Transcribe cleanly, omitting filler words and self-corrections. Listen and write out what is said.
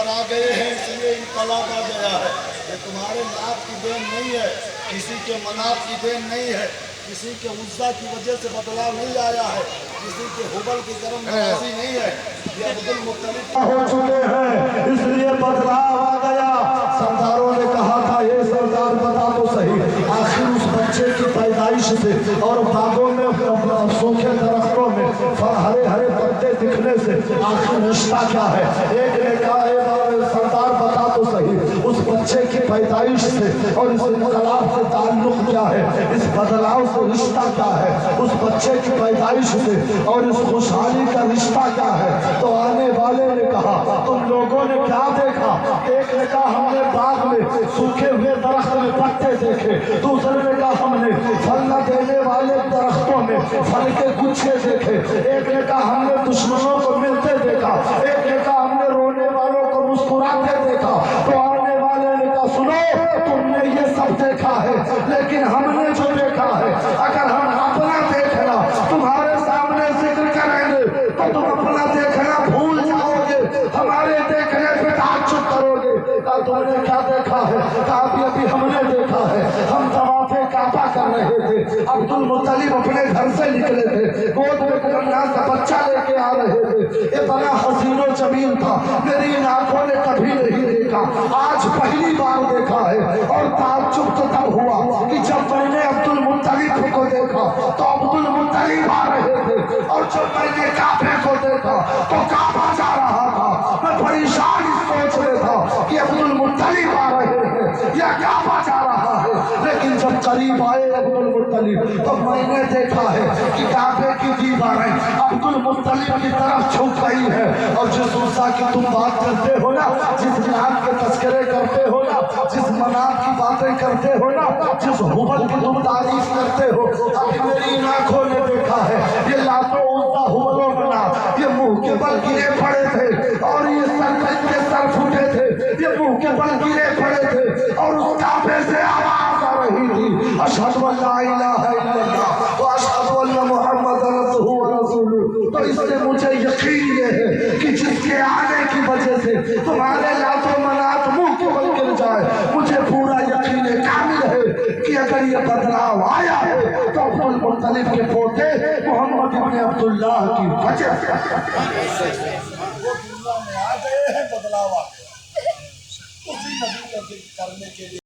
پیغمبر آ گئے ہیں اس لیے انقلاب آ گیا ہے۔ یہ تمہارے ناپ کی دین نہیں ہے، کسی کے مناف کی دین نہیں ہے، کسی کے عزا کی وجہ سے بدلاؤ نہیں آیا ہے، کسی کے حبل کی کرم نوازی نہیں ہے، یہ عبد المطلب ہو چکے ہیں اس لیے بدلاؤ آ گیا۔ سرداروں نے کہا تھا یہ سردار بتا تو صحیح، آخر اس بچے کی پیدائش سے اور باغوں میں سوکھے درختوں میں ہرے ہرے پتے دکھنے سے آخر رشتہ کیا ہے؟ ایک نے کہا سردار بتا تو صحیح، اس بچے کی پیدائش سے اور اس انقلاب سے تعلق کیا ہے؟ اس بدلاؤ سے رشتہ کیا ہے؟ اس بچے کی پیدائش سے اور اس خوشحالی کا رشتہ کیا ہے؟ تو آنے والے نے کہا تم لوگوں نے کیا دیکھا؟ ایک نے کہا ہم نے باغ میں سوکھے ہوئے درخت میں پتے دیکھے، دوسرے نے کہا ہم نے پھل نہ دینے والے درختوں میں پھل کے گچھے دیکھے، ایک نے کہا ہم نے دشمنوں کو ملتے دیکھا، ایک نے کہا ہم نے رونے والوں کو مسکراتے دیکھا۔ تو آنے والے نے کہا سنو، تم نے یہ سب دیکھا ہے لیکن ہم نے جو دیکھا ہے اگر ہم اپنا دیکھنا تمہارے سامنے ذکر کریں گے تو تم اپنا دیکھنا بھول جاؤ گے، ہمارے دیکھنے پہ تعجب کرو گے۔ کہا تم نے کیا دیکھا ہے؟ کہا ابھی ہم نے دیکھا ہے، ہم طواف کعبہ کر رہے تھے، عبد المطلب اپنے گھر سے نکلے تھے، گود میں ایک ننھا سا بچہ لے کے آ رہے تھے، یہ بڑا حسین و جمیل تھا، میری ان آنکھوں نے کبھی نہیں دیکھا، آج پہلی بار دیکھا ہے۔ اور تعجب تو تب ہوا کہ جب میں نے عبد المطلب کو دیکھا تو عبد المطلب آ رہے تھے، اور جب میں نے کعبے کو دیکھا تو کعبہ جا رہا تھا۔ میں پریشان سوچ رہا تھا کہ عبد المطلب آ رہے ہیں یا کعبہ جا رہا ہے، لیکن جب قریب آئے عبد المطلب تو میں نے دیکھا ہے کہ کعبے کی دیواریں عبد المطلب کی طرف جھک رہی ہے، اور جس عزا کی تم بات کرتے ہو نا، جس نام کے تذکرے کرتے ہو نا، جس مناب کی باتیں کرتے ہو نا، جس حبل کی تم تعریف کرتے ہو، ابھی میری آنکھوں نے دیکھا ہے یہ لات و عزا حبل و مناب یہ منہ کے بل گرے پڑے تھے، اور یہ سر کے سر پھوٹے تھے، یہ منہ کے بل گرے پڑے تھے، اور اس کعبے سے آواز آ رہی تھی اشہد ان لا الہ الا اللہ واشہد ان محمد عبدہ ورسولہ۔ تو اس سے مجھے یقین یہ ہے کہ جس کے آنے کی وجہ سے تمہارے لات و منات منہ کے بل گر جائے، مجھے پورا یقین کامل ہے کہ اگر یہ بدلاؤ آیا ہے تو عبد المطلب کے پوتے محمد ابن عبداللہ کی وجہ سے وہ دنیا میں آ گئے ہیں، بدلاؤ آ گیا، اسی نبی کا ذکر کرنے کے لیے